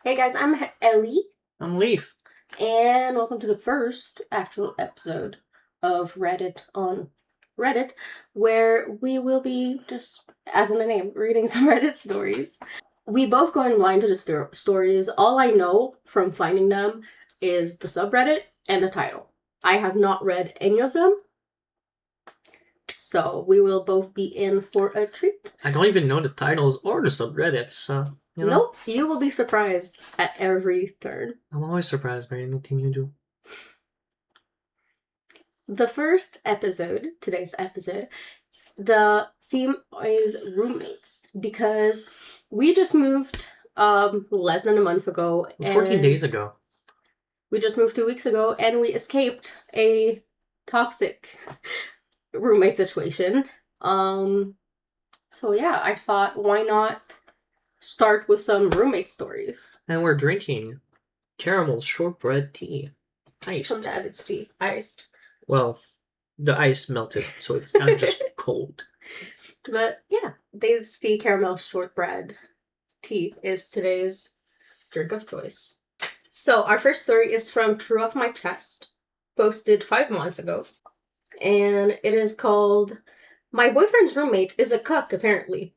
Hey guys, I'm Ellie, I'm Leaf. and welcome to the first actual episode of Reddit on Reddit, where we will be just, as in the name, reading some Reddit stories. We both go in blind to the stories. All I know from finding them is the subreddit and the title. I have not read any of them, so we will both be in for a treat. I don't even know the titles or the subreddits, so, Nope, you will be surprised at every turn. I'm always surprised by anything you do. The first episode, today's episode, the theme is roommates because we just moved less than a month ago. 14 days ago. We just moved 2 weeks ago and we escaped a toxic roommate situation. So yeah, I thought, why not start with some roommate stories? And we're drinking caramel shortbread tea. Iced. From David's tea. Iced. Well, the ice melted, so it's kind of just cold. But yeah, David's tea caramel shortbread tea is today's drink of choice. So our first story is from True Off My Chest, posted 5 months ago. And it is called, My Boyfriend's Roommate is a Cuck, apparently.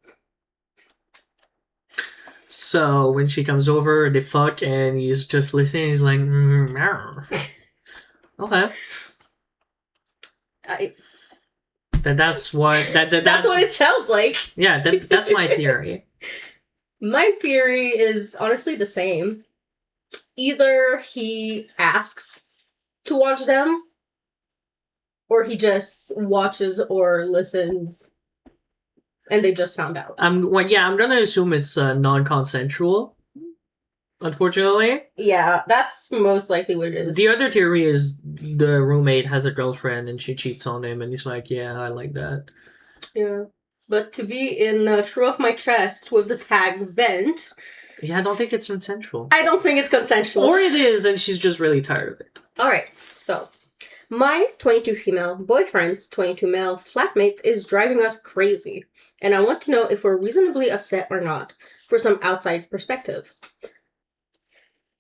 So when she comes over, they fuck, and he's just listening. He's like, okay. That's what that's what it sounds like. Yeah, that's my theory. My theory is honestly the same. Either he asks to watch them, or he just watches or listens, and they just found out. I'm gonna assume it's non-consensual. Unfortunately. Yeah, that's most likely what it is. The other theory is the roommate has a girlfriend and she cheats on him, and he's like, "Yeah, I like that." Yeah, but to be in True Off My Chest with the tag vent. Yeah, I don't think it's consensual. I don't think it's consensual. Or it is, and she's just really tired of it. Alright, so. My 22 female boyfriend's 22 male flatmate is driving us crazy, and I want to know if we're reasonably upset or not, for some outside perspective.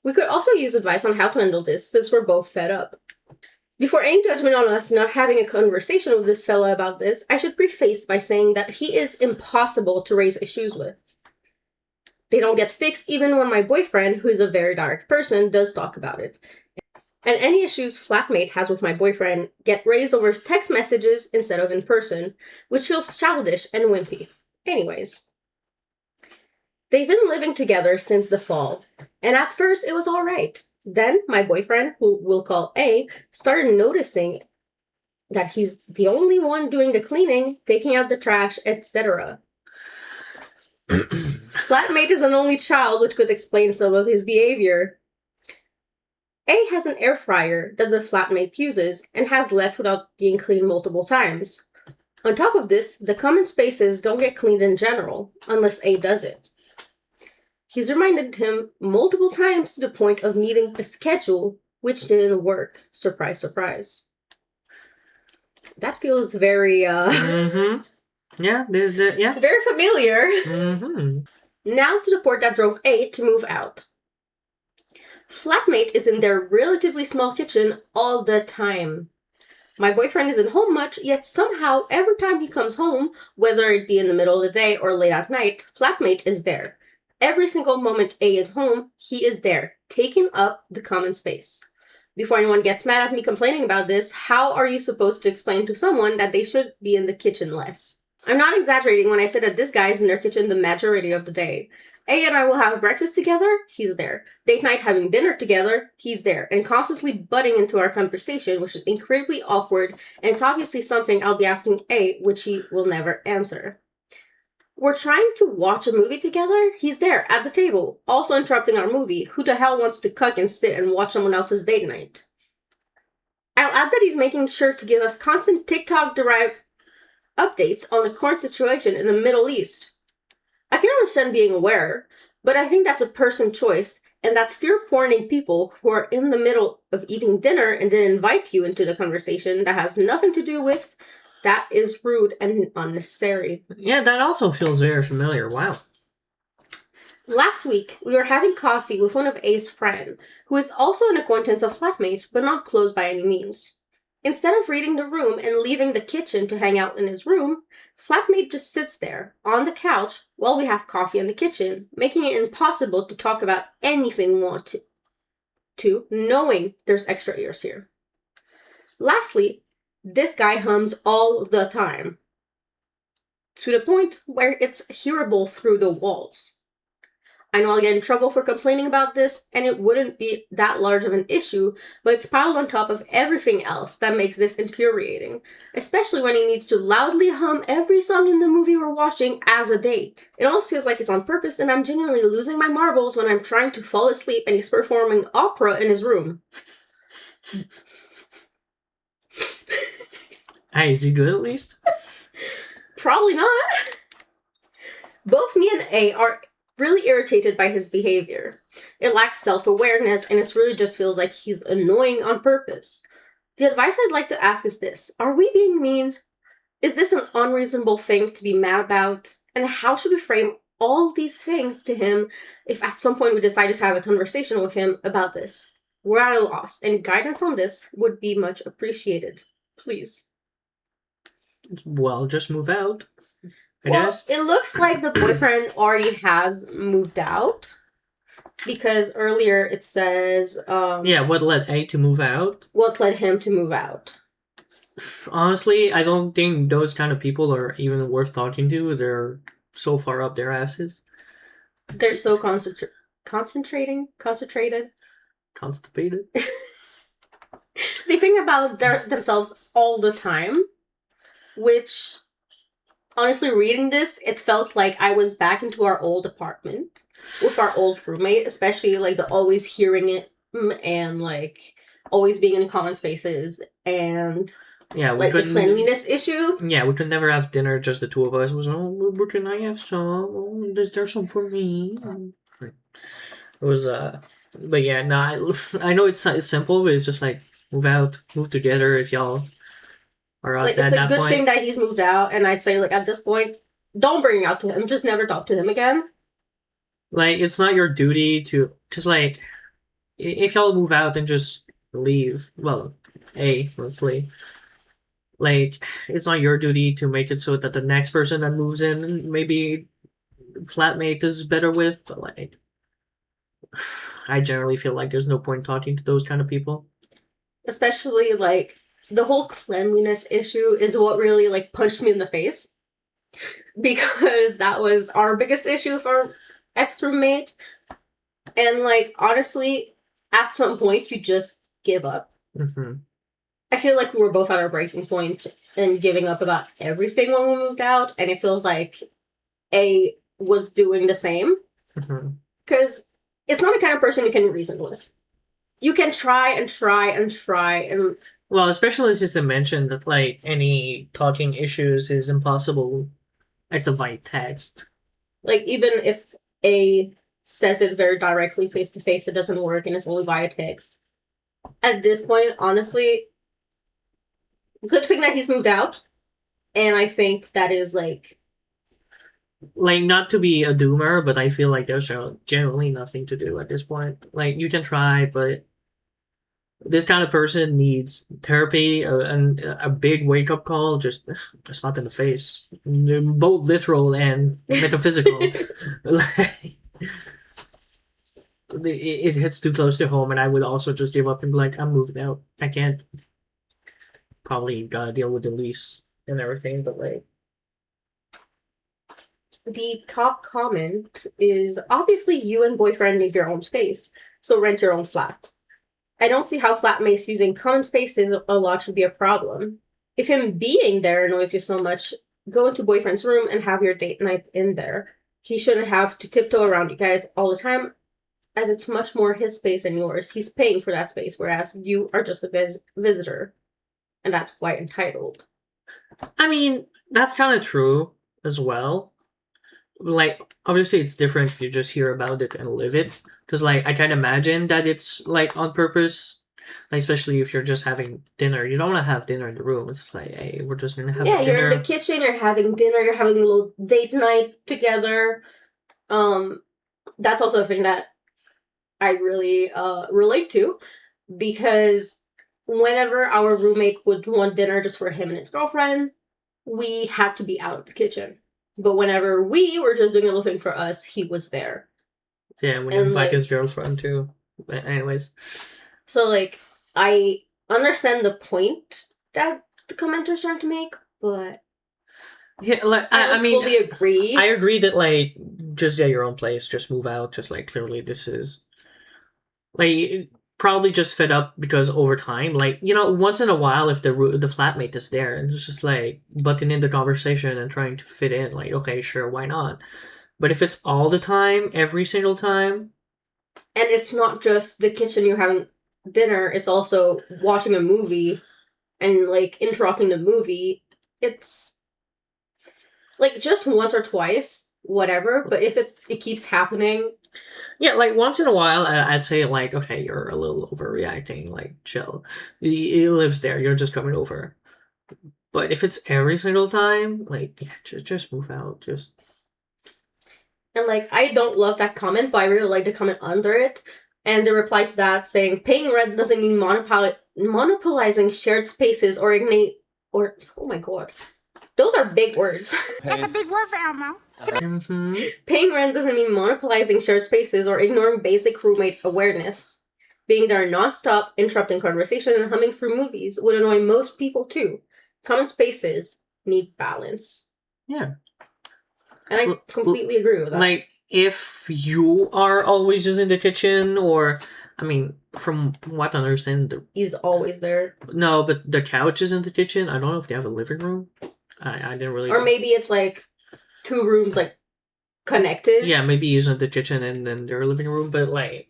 We could also use advice on how to handle this, since we're both fed up. Before any judgment on us not having a conversation with this fella about this, I should preface by saying that he is impossible to raise issues with. They don't get fixed even when my boyfriend, who is a very direct person, does talk about it. And any issues flatmate has with my boyfriend get raised over text messages instead of in person, which feels childish and wimpy. Anyways. They've been living together since the fall, and at first it was alright. Then my boyfriend, who we'll call A, started noticing that he's the only one doing the cleaning, taking out the trash, etc. Flatmate is an only child, which could explain some of his behavior. A has an air fryer that the flatmate uses and has left without being cleaned multiple times. On top of this, the common spaces don't get cleaned in general, unless A does it. He's reminded him multiple times to the point of needing a schedule, which didn't work. Surprise, surprise. That feels very, Yeah, yeah. very familiar. Mm-hmm. Now to the part that drove A to move out. Flatmate is in their relatively small kitchen all the time. My boyfriend isn't home much, yet somehow every time he comes home, whether it be in the middle of the day or late at night, Flatmate is there. Every single moment A is home, he is there, taking up the common space. Before anyone gets mad at me complaining about this, how are you supposed to explain to someone that they should be in the kitchen less? I'm not exaggerating when I say that this guy is in their kitchen the majority of the day. A and I will have breakfast together, he's there. Date night having dinner together, he's there. And constantly butting into our conversation, which is incredibly awkward, and it's obviously something I'll be asking A, which he will never answer. We're trying to watch a movie together, he's there, at the table, also interrupting our movie. Who the hell wants to cuck and sit and watch someone else's date night? I'll add that he's making sure to give us constant TikTok-derived updates on the current situation in the Middle East. I can understand being aware, but I think that's a person choice, and that fear-porning people who are in the middle of eating dinner and then invite you into the conversation that has nothing to do with, that is rude and unnecessary. Yeah, that also feels very familiar. Wow. Last week, we were having coffee with one of A's friends, who is also an acquaintance of flatmate, but not close by any means. Instead of reading the room and leaving the kitchen to hang out in his room, flatmate just sits there, on the couch, while we have coffee in the kitchen, making it impossible to talk about anything we want to, knowing there's extra ears here. Lastly, this guy hums all the time, to the point where it's hearable through the walls. I know I'll get in trouble for complaining about this, and it wouldn't be that large of an issue, but it's piled on top of everything else that makes this infuriating, especially when he needs to loudly hum every song in the movie we're watching as a date. It almost feels like it's on purpose, and I'm genuinely losing my marbles when I'm trying to fall asleep and he's performing opera in his room. Hey, is he good at least? Probably not. Both me and A are really irritated by his behavior. It lacks self-awareness, and it really just feels like he's annoying on purpose. The advice I'd like to ask is this: are we being mean? Is this an unreasonable thing to be mad about? And how should we frame all these things to him if at some point we decided to have a conversation with him about this? We're at a loss. Any guidance on this would be much appreciated. Please. Well, just move out. I Well, guess. it looks like the boyfriend already has moved out. Because earlier it says... Yeah, what led A to move out? What led him to move out? Honestly, I don't think those kind of people are even worth talking to. They're so far up their asses. They're so concentrated. Constipated. They think about themselves all the time, which, honestly, reading this, it felt like I was back into our old apartment with our old roommate, especially, like, the always hearing it and, like, always being in common spaces and... Yeah, like the cleanliness issue. Yeah, we could never have dinner, just the two of us. It was, but can I have some? Oh, there's some for me. It was, but yeah, no, I know it's simple, but it's just like, move out, move together if y'all are Like, at it's a that good point. thing that he's moved out, and I'd say, like, at this point, don't bring it out to him. Just never talk to him again. Like, it's not your duty to, just like, if y'all move out and just leave, well, mostly. Like, it's not your duty to make it so that the next person that moves in, maybe flatmate is better with, but like, I generally feel like there's no point talking to those kind of people. Especially, like, the whole cleanliness issue is what really, like, punched me in the face. Because that was our biggest issue with our ex-roommate. And, like, honestly, at some point, you just give up. Mm-hmm. I feel like we were both at our breaking point and giving up about everything when we moved out, and it feels like A was doing the same. Because it's not the kind of person you can reason with. You can try and try and try and... Well, especially since they mentioned that, like, any talking issues is impossible. It's a via text. Like, even if A says it very directly face-to-face, it doesn't work and it's only via text. At this point, honestly... good thing that he's moved out, and I think that is, like, not to be a doomer, but I feel like there's generally nothing to do at this point. Like, you can try, but this kind of person needs therapy and a big wake-up call, just a slap in the face. Both literal and metaphysical. It hits too close to home, and I would also just give up and be like, I'm moving out. I can't. Probably gotta deal with the lease and everything, but like... The top comment is, obviously you and boyfriend need your own space, so rent your own flat. I don't see how flatmates using common spaces a lot should be a problem. If him being there annoys you so much, go into boyfriend's room and have your date night in there. He shouldn't have to tiptoe around you guys all the time, as it's much more his space than yours. He's paying for that space, whereas you are just a visitor. And that's quite entitled. I mean, that's kind of true as well. Like, obviously it's different if you just hear about it and live it. Because, like, I can imagine that it's, like, on purpose. Like, especially if you're just having dinner. You don't want to have dinner in the room. It's like, hey, we're just going to have dinner. Yeah, you're in the kitchen, you're having dinner, you're having a little date night together. that's also a thing that I really relate to, because whenever our roommate would want dinner just for him and his girlfriend, we had to be out of the kitchen. But whenever we were just doing a little thing for us, he was there. Yeah, when you And, invite like- his girlfriend too. But anyways, So, like, I understand the point that the commenter's trying to make, but yeah, like I I don't mean, fully agree. I agree that like just get your own place, just move out, just like clearly this is like probably just fed up because over time, like once in a while, if the flatmate is there and it's just like butting in the conversation and trying to fit in, like okay, sure, why not? But if it's all the time, every single time, And it's not just the kitchen you're having dinner, it's also watching a movie and, like, interrupting the movie. It's, like, just once or twice, whatever, but if it keeps happening... yeah, like once in a while, I'd say like, okay, you're a little overreacting, like chill. He lives there, you're just coming over. But if it's every single time, like, yeah, just move out, just... And, like, I don't love that comment, but I really like the comment under it. And the reply to that saying, paying rent doesn't mean monopolizing shared spaces or oh my god. Those are big words. That's a big word for Elmo. Paying rent doesn't mean monopolizing shared spaces or ignoring basic roommate awareness. Being there nonstop, interrupting conversation, and humming through movies would annoy most people too. Common spaces need balance. Yeah. And I completely agree with that. Like, if you are always using the kitchen, or, I mean, from what I understand, He's always there. no, but the couch is in the kitchen. I don't know if they have a living room. I didn't really... Or maybe it's, like, 2 rooms, like, connected. Yeah, maybe he's in the kitchen and then their living room, but, like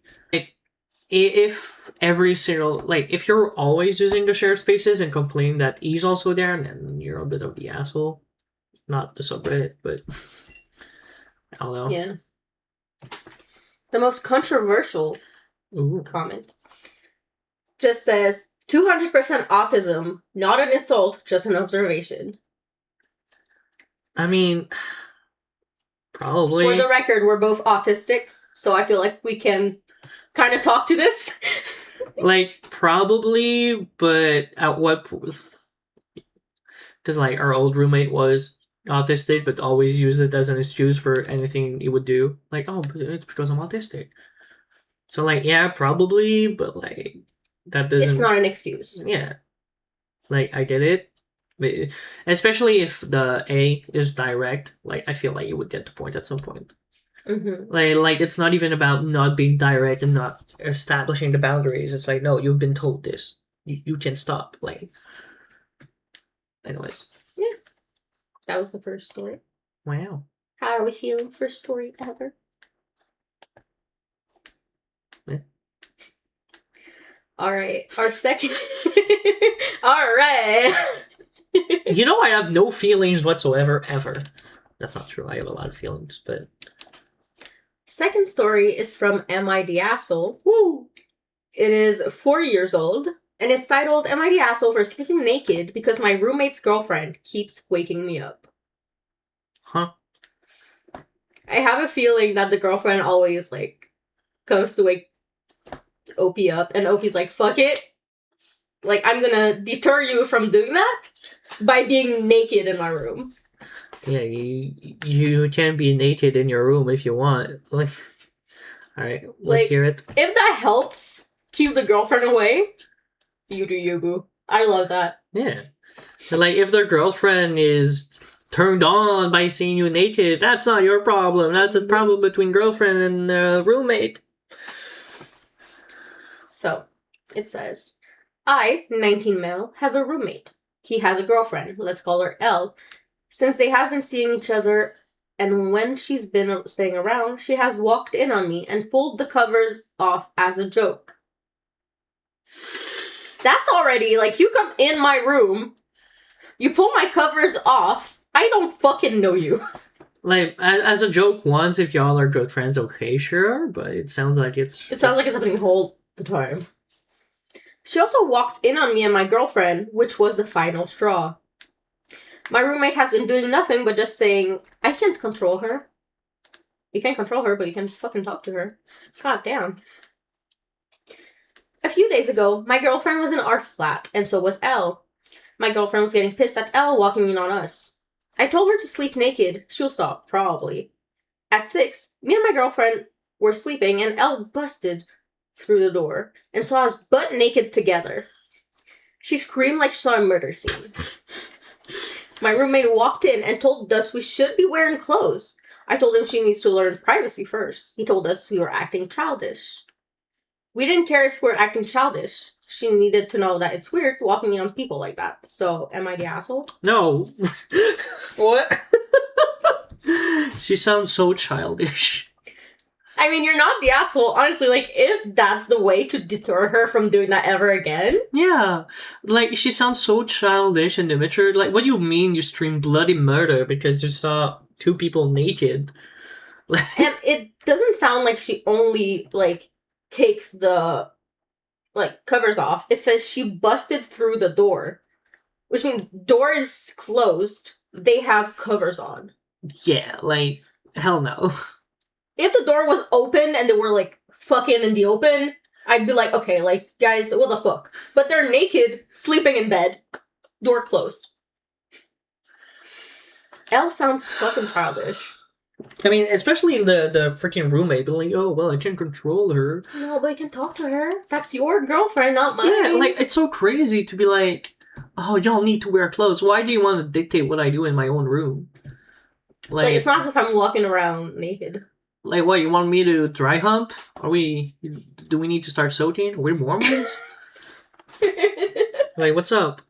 if every single... Like, if you're always using the shared spaces and complaining that he's also there, then you're a bit of the asshole. Not the subreddit, but... I don't know. Yeah. The most controversial Ooh. comment just says 200% autism, not an insult, just an observation. I mean, probably. For the record, we're both autistic, so I feel like we can kind of talk to this. Like, probably, but at what... Because, like, our old roommate was autistic, but always used it as an excuse for anything he would do. Like, oh, but it's because I'm autistic. So, like, yeah, probably, but, like, that doesn't... It's not an excuse. Yeah. Like, I get it. But especially if the A is direct, like, I feel like you would get the point at some point. Mm-hmm. Like, it's not even about not being direct and not establishing the boundaries. It's like, no, you've been told this. You can stop. Like, anyways. Yeah. That was the first story. Wow. How are we feeling? First story ever. Yeah. Alright. Our second... Alright. You know, I have no feelings whatsoever, ever. That's not true. I have a lot of feelings, but... Second story is from Am I the Asshole? Woo! It is 4 years old, and it's titled Am I the Asshole for Sleeping Naked Because My Roommate's Girlfriend Keeps Waking Me Up? Huh? I have a feeling that the girlfriend always, like, goes to wake Opie up, and Opie's like, fuck it. Like, I'm gonna deter you from doing that by being naked in my room. Yeah, you can be naked in your room if you want. Like, alright, let's Like, hear it. If that helps keep the girlfriend away, you do you, boo. I love that. Yeah. And, like, if their girlfriend is turned on by seeing you naked, that's not your problem. That's a problem between girlfriend and roommate. So, it says, I, 19 male, have a roommate. He has a girlfriend, let's call her L. Since they have been seeing each other, and when she's been staying around, she has walked in on me and pulled the covers off as a joke. That's already, like, you come in my room, you pull my covers off, I don't fucking know you. Like, as a joke once, if y'all are good friends, okay, sure, but it sounds like it's... It sounds like it's happening all the time. She also walked in on me and my girlfriend, which was the final straw. My roommate has been doing nothing but just saying, I can't control her. You can't control her, but you can fucking talk to her. God damn. A few days ago, my girlfriend was in our flat, and so was Elle. My girlfriend was getting pissed at Elle walking in on us. I told her to sleep naked. She'll stop, probably. At 6, me and my girlfriend were sleeping, and Elle busted through the door and saw us butt naked together. She screamed like she saw a murder scene. My roommate walked in and told us we should be wearing clothes. I told him she needs to learn privacy first. He told us we were acting childish. We didn't care if we were acting childish. She needed to know that it's weird walking in on people like that. So, am I the asshole? No. What? She sounds so childish. I mean, you're not the asshole. Honestly, like, if that's the way to deter her from doing that ever again. Yeah. Like, she sounds so childish and immature. Like, what do you mean you screamed bloody murder because you saw 2 people naked? And it doesn't sound like she only, like, takes the, like, covers off. It says she busted through the door. Which means door is closed. They have covers on. Yeah, like, hell no. If the door was open and they were, like, fucking in the open, I'd be like, okay, like, guys, what the fuck? But they're naked, sleeping in bed, door closed. Elle sounds fucking childish. I mean, especially the freaking roommate being like, oh, well, I can't control her. No, but you can talk to her. That's your girlfriend, not mine. Yeah, like, it's so crazy to be like, oh, y'all need to wear clothes. Why do you want to dictate what I do in my own room? Like, it's not as if I'm walking around naked. Like, what, you want me to dry hump? Do we need to start soaking? We're Mormons? Like, what's up?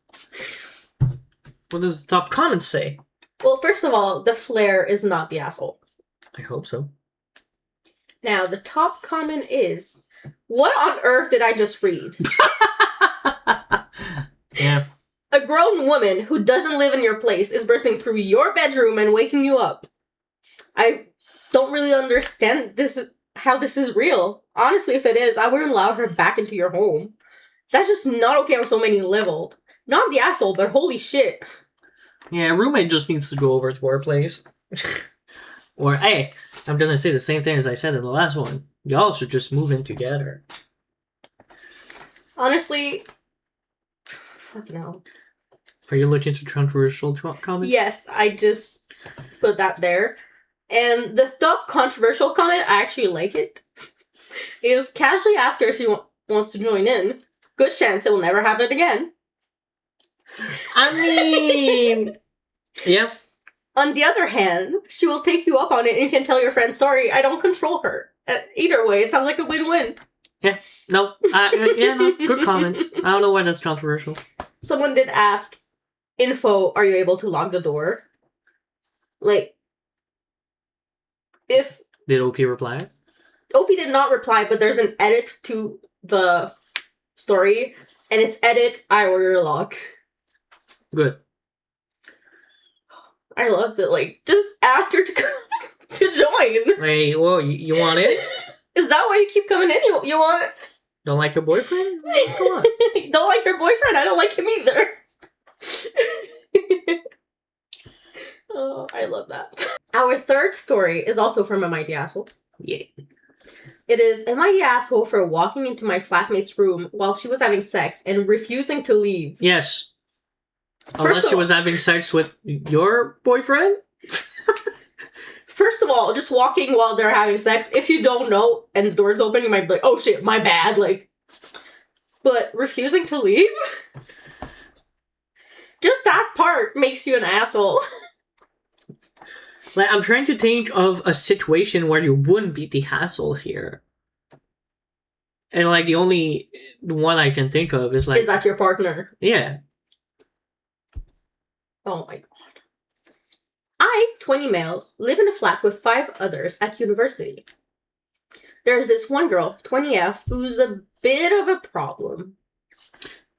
What does the top comments say? Well, first of all, the flare is not the asshole. I hope so. Now, the top comment is, what on earth did I just read? Yeah. A grown woman who doesn't live in your place is bursting through your bedroom and waking you up. I don't really understand how this is real. Honestly, if it is, I wouldn't allow her back into your home. That's just not okay on so many levels. Not the asshole, but holy shit. Yeah, roommate just needs to go over to our place. Or, hey, I'm gonna say the same thing as I said in the last one. Y'all should just move in together. Honestly, fucking hell. Are you looking to controversial comments? Yes, I just put that there. And the top controversial comment, I actually like it, is casually ask her if she wants to join in. Good chance it will never happen again. I mean... yeah. On the other hand, she will take you up on it and you can tell your friend, sorry, I don't control her. Either way, it sounds like a win-win. Yeah. No. No. Good comment. I don't know why that's controversial. Someone did ask, info, are you able to lock the door? Like, if... Did OP reply? OP did not reply, but there's an edit to the story, and it's edit, I order a lock. Good. I loved it. Like, just ask her to to join. Hey, well, you want it? Is that why you keep coming in? You want... Don't like your boyfriend? Come on. Don't like your boyfriend? I don't like him either. Oh, I love that. Our third story is also from Am I the Asshole? Yeah. It is, am I the asshole for walking into my flatmate's room while she was having sex and refusing to leave? Yes. First Unless she was having sex with your boyfriend? First of all, just walking while they're having sex, if you don't know and the door's open, you might be like, oh shit, my bad, like. But refusing to leave? Just that part makes you an asshole. Like, I'm trying to think of a situation where you wouldn't be the hassle here. And, like, the only one I can think of is, like... Is that your partner? Yeah. Oh my god. I, 20 male, live in a flat with 5 others at university. There's this one girl, 20F, who's a bit of a problem.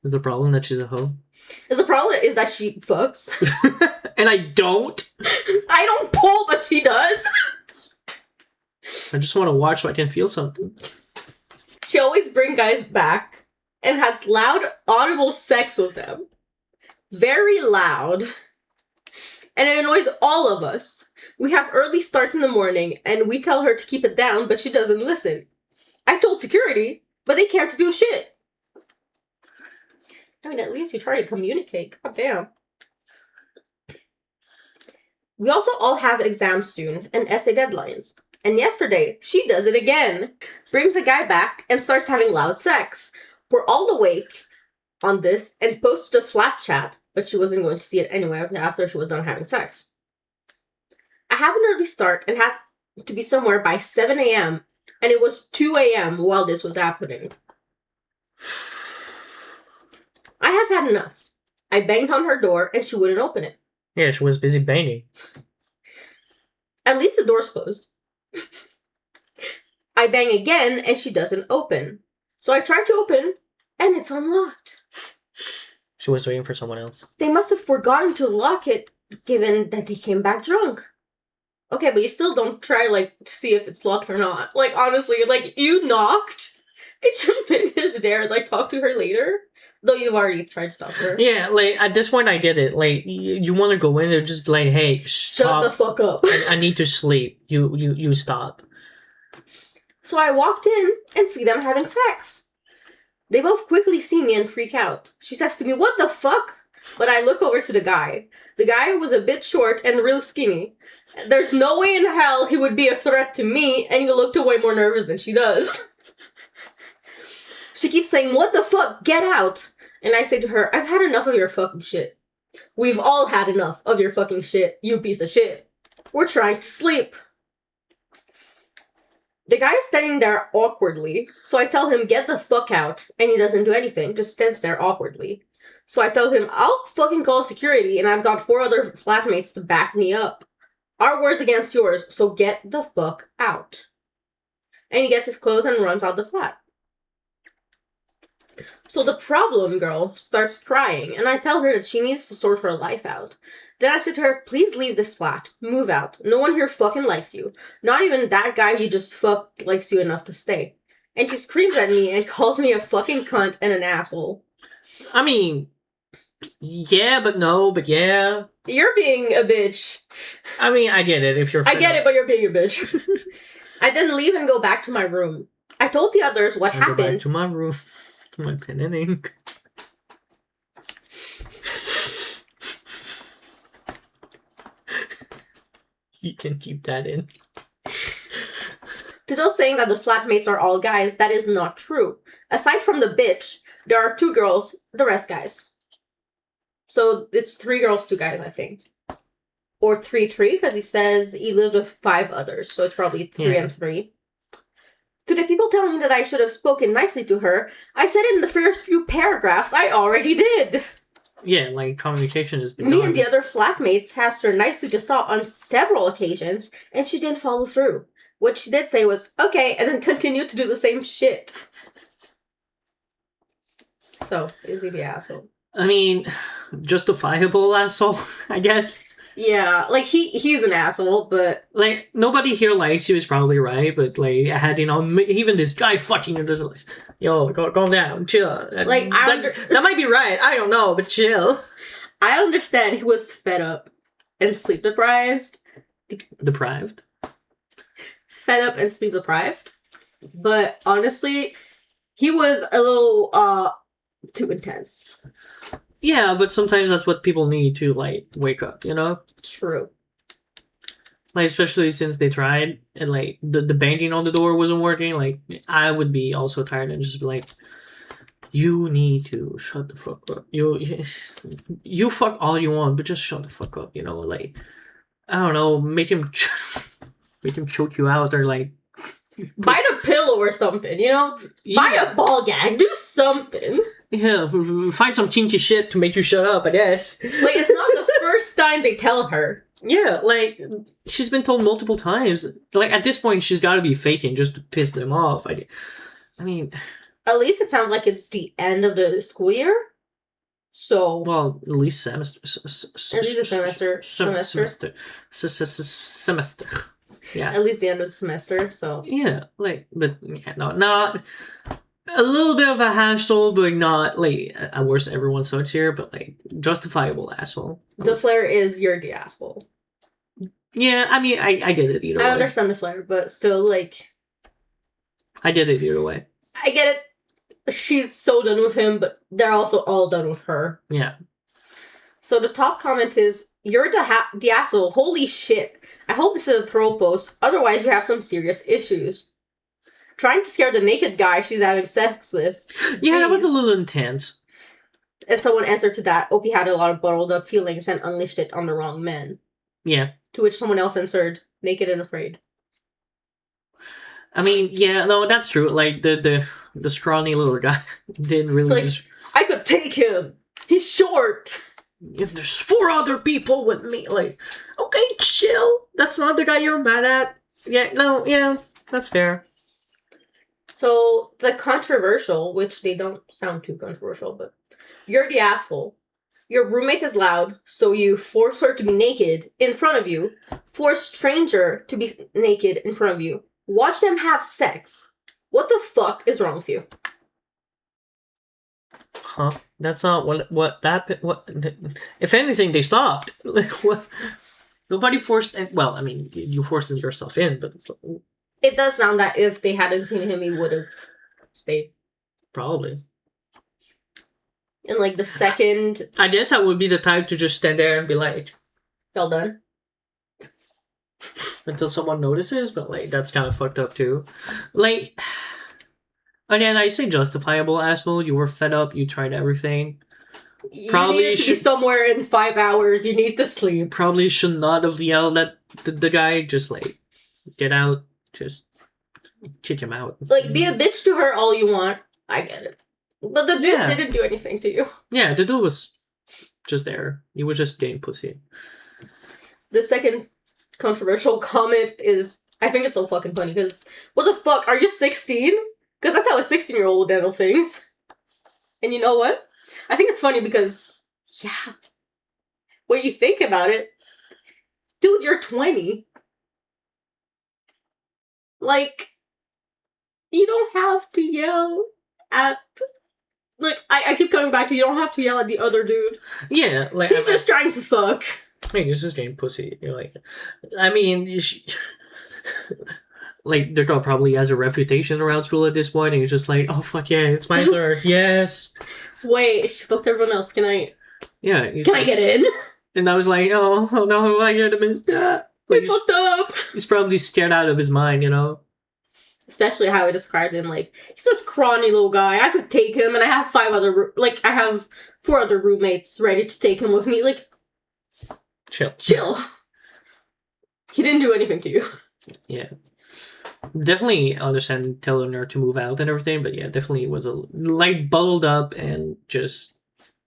Is the problem that she's a hoe? The problem is that she fucks. And I don't? I don't pull, but she does. I just want to watch so I can feel something. She always brings guys back and has loud, audible sex with them. Very loud. And it annoys all of us. We have early starts in the morning, and we tell her to keep it down, but she doesn't listen. I told security, but they can't do shit. I mean, at least you try to communicate. God damn. We also all have exams soon and essay deadlines. And yesterday, she does it again. Brings a guy back and starts having loud sex. We're all awake on this and posted a flat chat, but she wasn't going to see it anyway after she was done having sex. I have an early start and had to be somewhere by 7 a.m. and it was 2 a.m. while this was happening. I had had enough. I banged on her door and she wouldn't open it. Yeah, she was busy banging. At least the door's closed. I bang again and she doesn't open. So I try to open and it's unlocked. She was waiting for someone else. They must have forgotten to lock it, given that they came back drunk. Okay, but you still don't try, to see if it's locked or not. Honestly, you knocked. It should have been his dare, talk to her later. Though you've already tried to talk to her. Yeah, at this point I get it. You want to go in and just be like, hey, shut the fuck up. I need to sleep. You stop. So I walked in and see them having sex. They both quickly see me and freak out. She says to me, what the fuck? But I look over to the guy. The guy was a bit short and real skinny. There's no way in hell he would be a threat to me, and he looked way more nervous than she does. She keeps saying, what the fuck? Get out! And I say to her, I've had enough of your fucking shit. We've all had enough of your fucking shit, you piece of shit. We're trying to sleep. The guy is standing there awkwardly, so I tell him, get the fuck out, and he doesn't do anything, just stands there awkwardly. So I tell him, I'll fucking call security, and I've got 4 other flatmates to back me up. Our words against yours, so get the fuck out. And he gets his clothes and runs out the flat. So the problem girl starts crying, and I tell her that she needs to sort her life out. Then I say to her, please leave this flat. Move out. No one here fucking likes you. Not even that guy you just fucked likes you enough to stay. And she screams at me and calls me a fucking cunt and an asshole. I mean, yeah, but no, but yeah. You're being a bitch. I mean, I get it if you're... I get it, but you're being a bitch. I then leave and go back to my room. I told the others what happened. Go back to my room. To my pen and ink. You can keep that in. To those saying that the flatmates are all guys, that is not true. Aside from the bitch, there are 2 girls, the rest guys. So it's 3 girls, 2 guys, I think. Or 3-3, because he says he lives with 5 others, so it's probably 3 and 3. To the people telling me that I should have spoken nicely to her, I said it in the first few paragraphs I already did. Yeah, communication has been Me going. and the other flatmates asked her nicely to stop on several occasions, and she didn't follow through. What she did say was, okay, and then continued to do the same shit. So, is he the asshole? I mean, justifiable asshole, I guess. Yeah, he's an asshole, but... nobody here likes you is probably right, but, even this guy fucking you doesn't yo, calm down, chill. That might be right, I don't know, but chill. I understand he was fed up and sleep deprived. Deprived? Fed up and sleep deprived. But, honestly, he was a little, too intense. Yeah, but sometimes that's what people need to, wake up, you know? True. Especially since they tried, and, the banging on the door wasn't working, I would be also tired and just be like, you need to shut the fuck up. You fuck all you want, but just shut the fuck up, you know? I don't know, make him choke you out, or, Bite a pillow or something, you know? Yeah. Buy a ball gag, do something. Yeah, find some kinky shit to make you shut up, I guess. It's not the first time they tell her. Yeah, she's been told multiple times. At this point, she's got to be faking just to piss them off. I mean... At least it sounds like it's the end of the school year. So... Well, at least semester. At least a semester. Semester. Yeah. At least the end of the semester, so... Yeah, but, yeah, no, not... A little bit of a hassle, but not, a worse everyone sucks here, but, justifiable asshole. The flare is, you're the asshole. Yeah, I mean, I did it either way. I understand the flair, but still, like... I did it either way. I get it. She's so done with him, but they're also all done with her. Yeah. So the top comment is, "You're the asshole. Holy shit. I hope this is a throw post. Otherwise, you have some serious issues. Trying to scare the naked guy she's having sex with. Yeah, Jeez." that was a little intense. And someone answered to that, Opie had a lot of bottled up feelings and unleashed it on the wrong men. Yeah. To which someone else answered, "Naked and afraid." I mean, yeah, no, that's true. Like, the scrawny little guy didn't really... Like, I could take him. He's short. And there's 4 other people with me. Like, okay, chill. That's not the guy you're mad at. Yeah, that's fair. So, the controversial, which they don't sound too controversial, but you're the asshole. Your roommate is loud, so you force her to be naked in front of you. Force stranger to be naked in front of you. Watch them have sex. What the fuck is wrong with you? Huh? That's not what if anything, they stopped. Like, what? Nobody forced... Well, I mean, you forced yourself in, but... It does sound that if they hadn't seen him, he would have stayed. Probably. And, like, the second... I guess I would be the type to just stand there and be like... Y'all done? Until someone notices, but, like, that's kind of fucked up, too. Like... Again, I say justifiable, asshole. You were fed up, you tried everything. You needed to be somewhere in 5 hours, you need to sleep. Probably should not have yelled at the guy, just, like, get out, just kick him out. Like, be a bitch to her all you want. I get it. But the dude didn't do anything to you. Yeah, the dude was just there. He was just getting pussy. The second controversial comment is, I think it's so fucking funny, because, what the fuck, are you 16? Because that's how a 16-year-old would handle things. And you know what? I think it's funny because, yeah, when you think about it, dude, you're 20. Like, you don't have to yell at... Like, I keep coming back to, you don't have to yell at the other dude. Yeah, like... He's just trying to fuck. Hey, this is getting pussy. You're like... I mean, like, the girl probably has a reputation around school at this point, and he's just like, oh, fuck yeah, it's my turn. Yes. Wait, she fucked everyone else. Can I... Yeah. Can I get in? And I was like, oh no, I gotta miss that. Like, I fucked up. He's probably scared out of his mind, you know? Especially how I described him, like, he's this scrawny little guy. I could take him, and I have 4 other roommates ready to take him with me. Like, Chill. He didn't do anything to you. Yeah. Definitely understand telling her to move out and everything, but yeah, definitely was bubbled up and just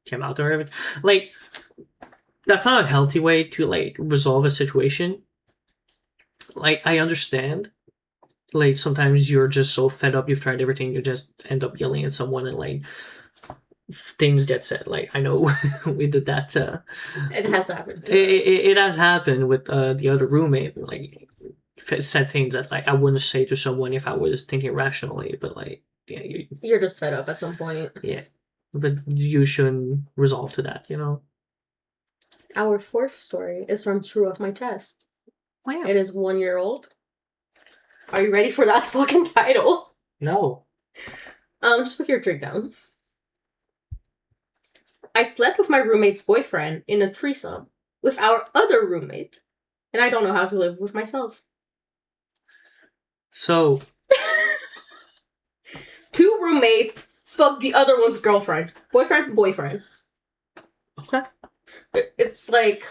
came out or everything. Like, that's not a healthy way to, like, resolve a situation. Like, I understand. Like, sometimes you're just so fed up, you've tried everything, you just end up yelling at someone and, like, things get said. Like, I know we did that. It has happened. It has happened with the other roommate. Like, said things that, like, I wouldn't say to someone if I was thinking rationally, but, like, yeah, you're just fed up at some point. Yeah, but you shouldn't resolve to that, you know. Our 4th story is from True Off My Chest. Wow. It is 1 year old. Are you ready for that fucking title? No. Just put your drink down. I slept with my roommate's boyfriend in a threesome with our other roommate, and I don't know how to live with myself. So, 2 roommates fuck the other one's girlfriend. Boyfriend. Okay. It's like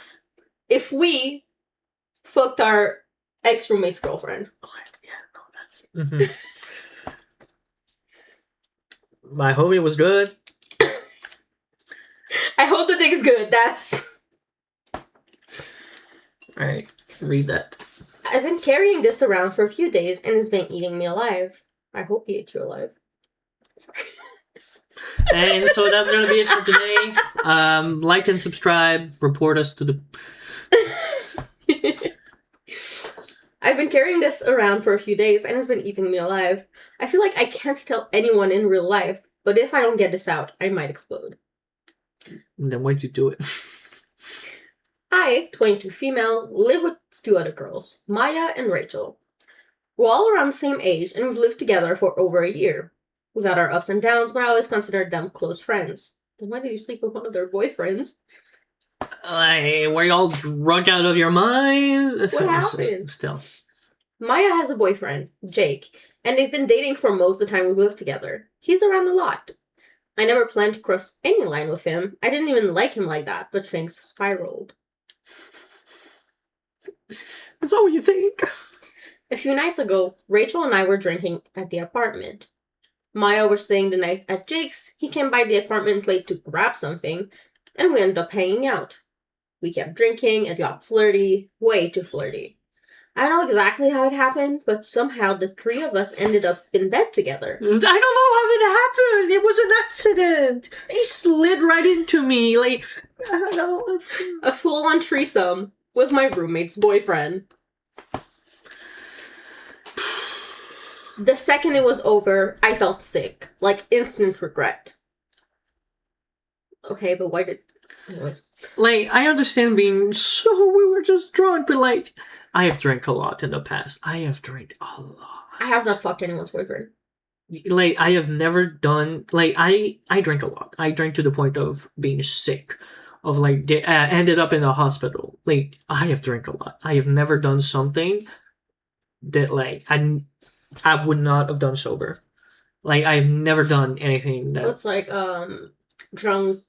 if we fucked our ex-roommate's girlfriend. Okay, yeah, no, that's... Mm-hmm. I hope it was good. I hope the dick's good, that's... Alright, read that. I've been carrying this around for a few days and it's been eating me alive. I hope he ate you alive. Sorry. And so that's gonna be it for today. Like and subscribe. Report us to the... I've been carrying this around for a few days and it's been eating me alive. I feel like I can't tell anyone in real life, but if I don't get this out, I might explode. And then why'd you do it? I, 22 female, live with two other girls, Maya and Rachel. We're all around the same age, and we've lived together for over a year. We've had our ups and downs, but I always considered them close friends. Then why did you sleep with one of their boyfriends? Were you all drunk out of your mind? What happened? Still. Maya has a boyfriend, Jake, and they've been dating for most of the time we've lived together. He's around a lot. I never planned to cross any line with him. I didn't even like him like that, but things spiraled. That's all you think. A few nights ago, Rachel and I were drinking at the apartment. Maya was staying the night at Jake's. He came by the apartment late to grab something, and we ended up hanging out. We kept drinking and got flirty, way too flirty. I don't know exactly how it happened, but somehow the three of us ended up in bed together. I don't know how it happened. It was an accident. He slid right into me. Like, I don't know. A full-on threesome with my roommate's boyfriend. The second it was over, I felt sick. Like, instant regret. Okay, but why did... Anyways. Like, I understand being so... We were just drunk, but like... I have drank a lot in the past. I have drank a lot. I have not fucked anyone's boyfriend. Like, I have never done... Like, I drank a lot. I drank to the point of being sick. Of, like, ended up in a hospital. Like, I have drank a lot. I have never done something that, like, I would not have done sober. Like, I've never done anything that... It's like, drunk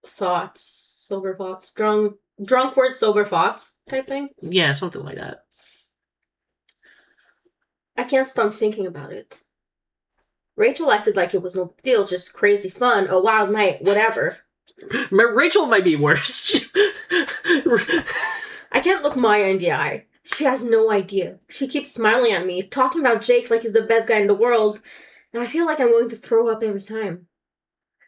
thoughts, sober thoughts, drunk word, sober thoughts type thing. Yeah, something like that. I can't stop thinking about it. Rachel acted like it was no big deal, just crazy fun, a wild night, whatever. Rachel might be worse. I can't look Maya in the eye. She has no idea. She keeps smiling at me, talking about Jake like he's the best guy in the world, and I feel like I'm going to throw up every time.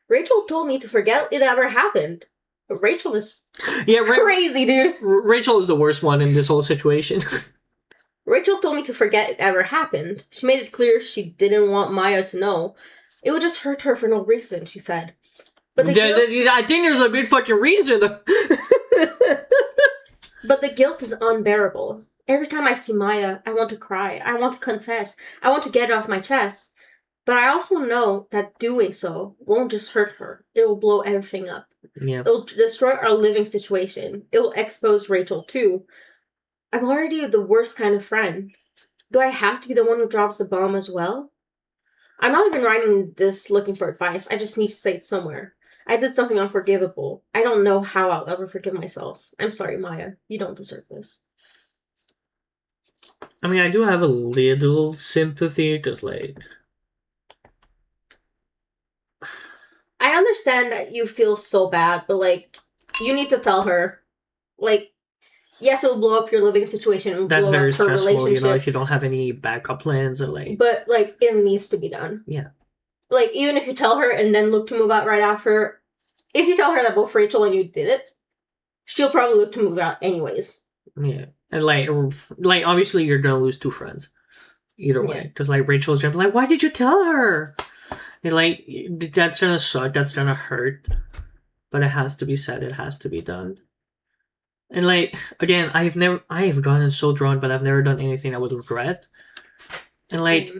Rachel told me to forget it ever happened. But Rachel is crazy, dude. Rachel is the worst one in this whole situation. Rachel told me to forget it ever happened. She made it clear she didn't want Maya to know. It would just hurt her for no reason, she said. But I think there's a big fucking reason. But the guilt is unbearable. Every time I see Maya, I want to cry. I want to confess. I want to get it off my chest. But I also know that doing so won't just hurt her. It will blow everything up. Yeah. It'll destroy our living situation. It will expose Rachel too. I'm already the worst kind of friend. Do I have to be the one who drops the bomb as well? I'm not even writing this looking for advice. I just need to say it somewhere. I did something unforgivable. I don't know how I'll ever forgive myself. I'm sorry, Maya. You don't deserve this. I mean, I do have a little sympathy, just like... I understand that you feel so bad, but, like, you need to tell her. Like, yes, it'll blow up your living situation. It'll That's blow very up her stressful, you relationship. know, if you don't have any backup plans or, like... But, like, it needs to be done. Yeah. Like, even if you tell her and then look to move out right after, if you tell her that both Rachel and you did it, she'll probably look to move out anyways. Yeah. And, like obviously you're gonna lose two friends. Either way. Because, like, Rachel's gonna be like, why did you tell her? And, like, that's gonna suck, that's gonna hurt. But it has to be said, it has to be done. And, like, again, I have gotten so drunk, but I've never done anything I would regret. And, like,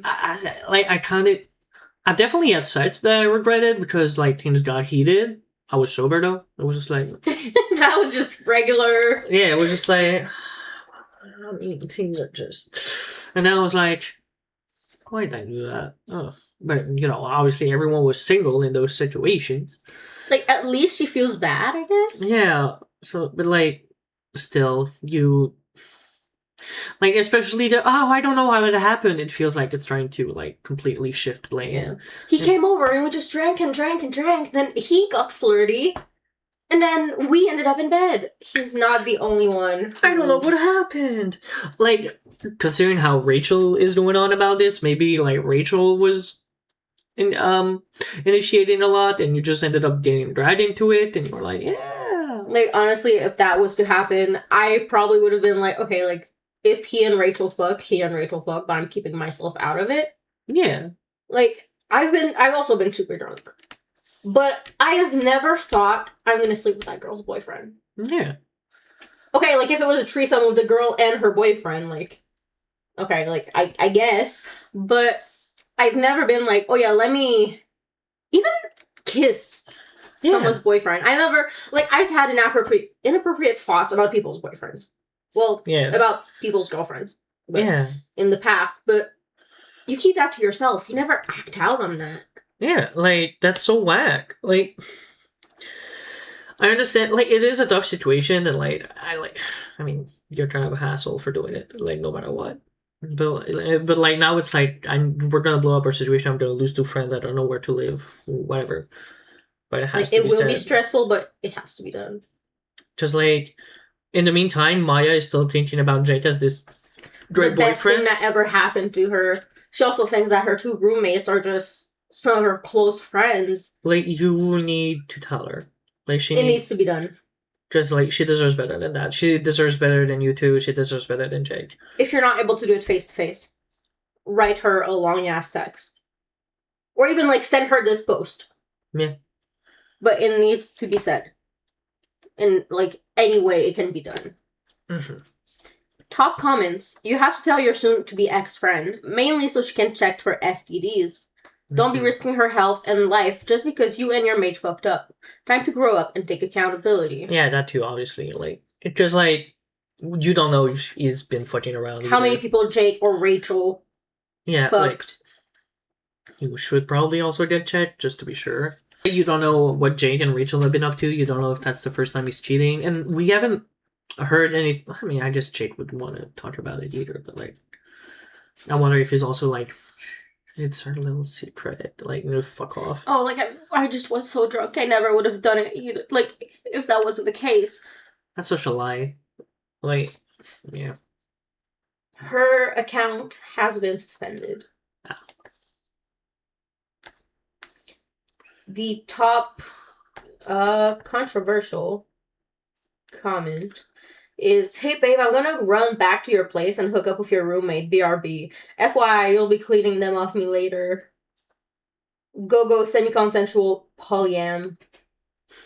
I've definitely had sex that I regretted because, like, things got heated. I was sober, though. It was just like... That was just regular. Yeah, it was just like... I mean, things are just... And then I was like, why did I do that? Oh. But, you know, obviously everyone was single in those situations. Like, at least she feels bad, I guess? Yeah. So, but, like, still, you... Like, especially the, I don't know how it happened. It feels like it's trying to, like, completely shift blame. Yeah. He came over and we just drank and drank and drank. Then he got flirty. And then we ended up in bed. He's not the only one. I don't know what happened. Like, considering how Rachel is going on about this, maybe, like, Rachel was initiating a lot and you just ended up getting dragged into it and you were like, yeah. Like, honestly, if that was to happen, I probably would have been like, okay, like, if he and Rachel fuck, but I'm keeping myself out of it. Yeah. Like, I've also been super drunk. But I have never thought I'm gonna sleep with that girl's boyfriend. Yeah. Okay, like if it was a threesome with the girl and her boyfriend, like, okay, like I guess, but I've never been like, oh yeah, let me even kiss someone's boyfriend. I never like I've had inappropriate thoughts about people's boyfriends. Well, about people's girlfriends. In the past, but you keep that to yourself. You never act out on that. Yeah, like that's so whack. Like I understand, like it is a tough situation, and I mean, you're kind of a hassle for doing it, like no matter what. But like now it's like we're gonna blow up our situation. I'm gonna lose 2 friends. I don't know where to live, whatever. But it has to be said. It will be stressful, but it has to be done. Just like in the meantime, Maya is still thinking about Jake as this great boyfriend. The best thing that ever happened to her. She also thinks that her 2 roommates are just some of her close friends. Like you need to tell her. Like it needs to be done. Just like she deserves better than that. She deserves better than you two. She deserves better than Jake. If you're not able to do it face to face, write her a long ass text, or even like send her this post. Yeah. But it needs to be said. In like any way it can be done. Mm-hmm. Top comments. You have to tell your soon to be ex-friend, mainly so she can check for STDs. Don't be risking her health and life just because you and your mate fucked up. Time to grow up and take accountability. Yeah, that too, obviously. Like, it's just like, you don't know if he's been fucking around. How many people Jake or Rachel fucked? Like, you should probably also get checked, just to be sure. You don't know what Jake and Rachel have been up to. You don't know if that's the first time he's cheating. And we haven't heard anything. I mean, I guess Jake would want to talk about it either, but like, I wonder if he's also like, it's our little secret. Like, fuck off. Oh, like, I just was so drunk. I never would have done it either. Like, if that wasn't the case. That's such a lie. Like, yeah. Her account has been suspended. Ah. The top controversial comment is, hey babe, I'm gonna run back to your place and hook up with your roommate, BRB. FYI, you'll be cleaning them off me later. Go, semi-consensual, polyam.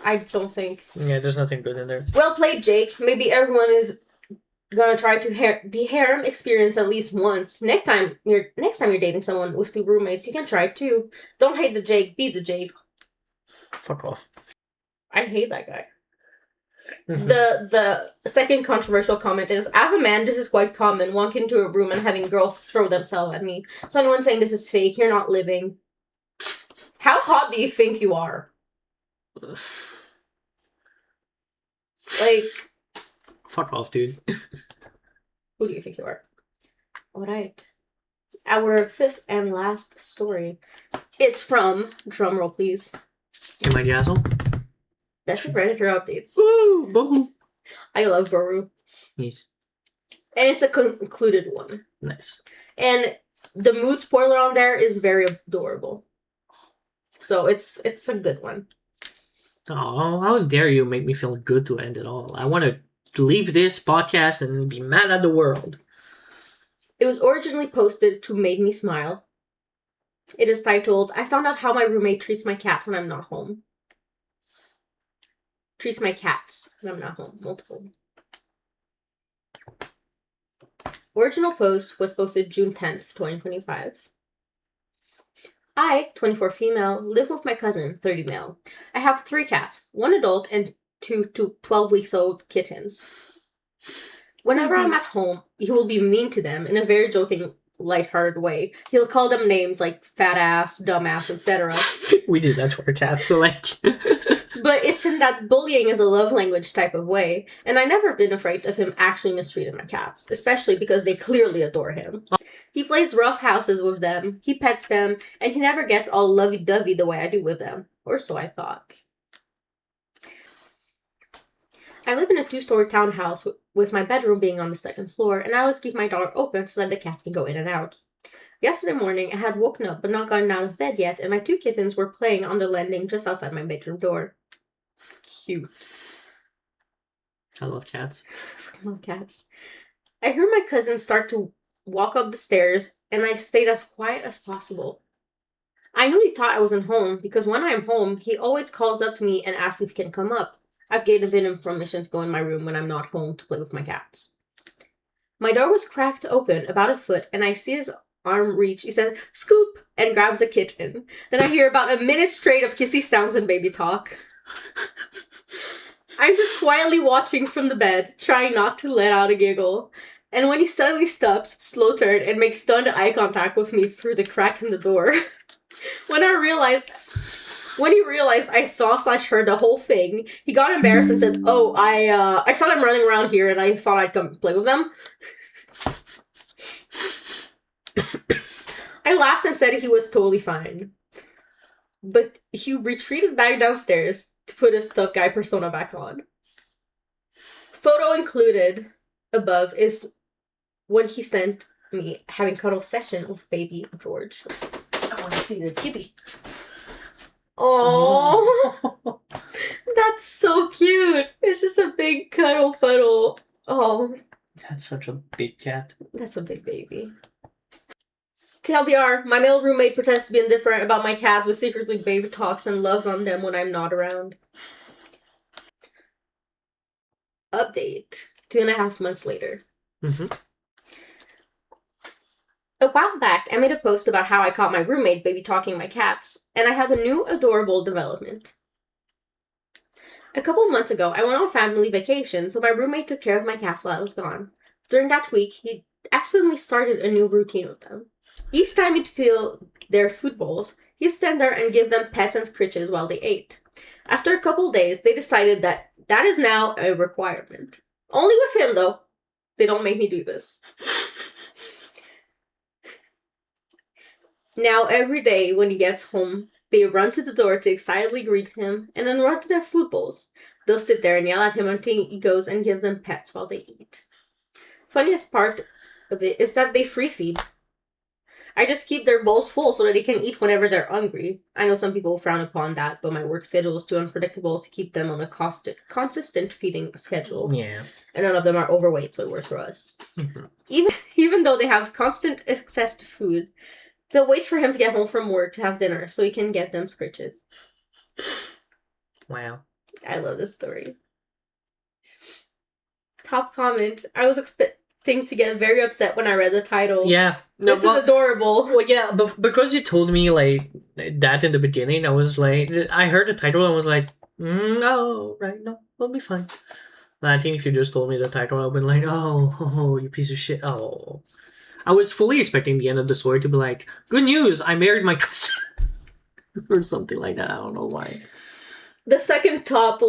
I don't think. Yeah, there's nothing good in there. Well played, Jake. Maybe everyone is gonna try to the harem experience at least once. Next time you're dating someone with 2 roommates, you can try too. Don't hate the Jake, be the Jake. Fuck off. I hate that guy. The second controversial comment is, as a man, this is quite common, walking into a room and having girls throw themselves at me. So anyone saying this is fake, you're not living. How hot do you think you are? Like, fuck off, dude. Who do you think you are? Alright. Our 5th and last story is from, drumroll please, Am I the asshole? Best of Predator updates. Woo! Bohu! I love Boru. Yes. And it's a concluded one. Nice. And the mood spoiler on there is very adorable. So it's a good one. Oh, how dare you make me feel good to end it all. I want to leave this podcast and be mad at the world. It was originally posted to make me smile. It is titled, I found out how my roommate treats my cat when I'm not home. Treats my cats when I'm not home. Multiple. Original post was posted June 10th, 2025. I, 24 female, live with my cousin, 30 male. I have 3 cats, 1 adult and 2 12 weeks old kittens. Whenever I'm at home, he will be mean to them in a very joking, lighthearted way. He'll call them names like fat ass, dumbass, etc. We do that to our cats, so like... But it's in that bullying is a love language type of way, and I've never been afraid of him actually mistreating my cats, especially because they clearly adore him. He plays rough houses with them, he pets them, and he never gets all lovey-dovey the way I do with them. Or so I thought. I live in a 2-story townhouse with my bedroom being on the 2nd floor, and I always keep my door open so that the cats can go in and out. Yesterday morning, I had woken up but not gotten out of bed yet, and my 2 kittens were playing on the landing just outside my bedroom door. Cute. I love cats. I love cats. I heard my cousin start to walk up the stairs, and I stayed as quiet as possible. I knew he thought I wasn't home, because when I'm home, he always calls up to me and asks if he can come up. I've given him permission to go in my room when I'm not home to play with my cats. My door was cracked open about a foot, and I see his arm reach. He says, "Scoop!" and grabs a kitten. Then I hear about a minute straight of kissy sounds and baby talk. I'm just quietly watching from the bed, trying not to let out a giggle. And when he suddenly stops, slow turn, and makes stunned eye contact with me through the crack in the door. When he realized I saw/heard the whole thing, he got embarrassed and said, "Oh, I saw them running around here and I thought I'd come play with them." I laughed and said he was totally fine. But he retreated back downstairs to put his tough guy persona back on. Photo included above is when he sent me having cuddle session with baby George. I want to see the kitty. Oh, that's so cute. It's just a big cuddle puddle. Oh, That's such a big cat. that's a big baby. TLDR, my male roommate pretends to be indifferent about my cats, but secretly baby talks and loves on them when I'm not around. Update. 2.5 months later. Mm-hmm. A while back, I made a post about how I caught my roommate baby talking my cats, and I have a new adorable development. A couple months ago, I went on family vacation, so my roommate took care of my cats while I was gone. During that week, he accidentally started a new routine with them. Each time he'd fill their food bowls, he'd stand there and give them pets and scritches while they ate. After a couple days, they decided that is now a requirement. Only with him, though. They don't make me do this. Now, every day when he gets home, they run to the door to excitedly greet him and then run to their food bowls. They'll sit there and yell at him until he goes and give them pets while they eat. Funniest part of it is that they free feed. I just keep their bowls full so that they can eat whenever they're hungry. I know some people frown upon that, but my work schedule is too unpredictable to keep them on a consistent feeding schedule. Yeah. And none of them are overweight, so it works for us. Mm-hmm. Even though they have constant access to food, they'll wait for him to get home from work to have dinner so he can get them scritches. Wow. I love this story. Top comment. I was expecting to get very upset when I read the title. Yeah. This is adorable. Well, yeah, but because you told me, like, that in the beginning, I was like, I heard the title and was like, no, right, no, we'll be fine. But I think if you just told me the title, I would have been like, oh, you piece of shit, oh. I was fully expecting the end of the story to be like, good news, I married my cousin. Or something like that, I don't know why. The second top,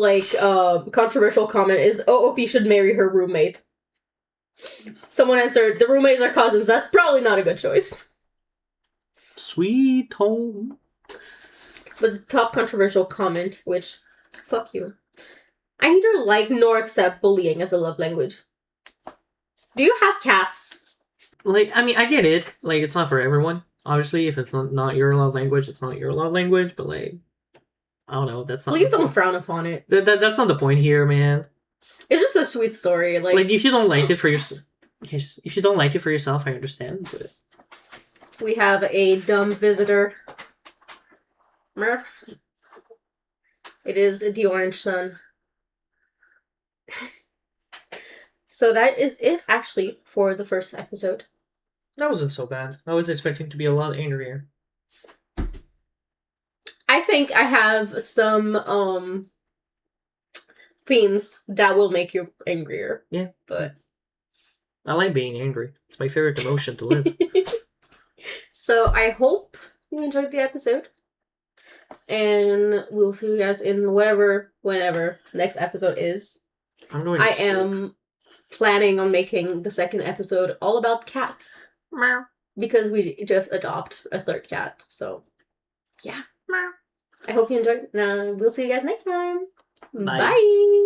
controversial comment is OOP should marry her roommate. Someone answered, the roommates are cousins, that's probably not a good choice. Sweet home. But the top controversial comment, which, fuck you. I neither like nor accept bullying as a love language. Do you have cats? Like, I mean, I get it. Like, it's not for everyone. Obviously, if it's not your love language, it's not your love language. But, like, I don't know. That's not. Please don't frown upon it. That's not the point here, man. It's just a sweet story. Like if you don't like it for yourself, if you don't like it for yourself, I understand. But we have a dumb visitor. Murph. It is the orange sun. So that is it, actually, for the first episode. that wasn't so bad. I was expecting to be a lot angrier. I think I have some themes that will make you angrier. Yeah. But I like being angry. It's my favorite emotion to live. So I hope you enjoyed the episode. And we'll see you guys in whenever next episode is. I'm going I am planning on making the second episode all about cats. Meow. Because we just adopt a third cat. So, yeah. Meow. I hope you enjoyed. We'll see you guys next time. Bye. Bye.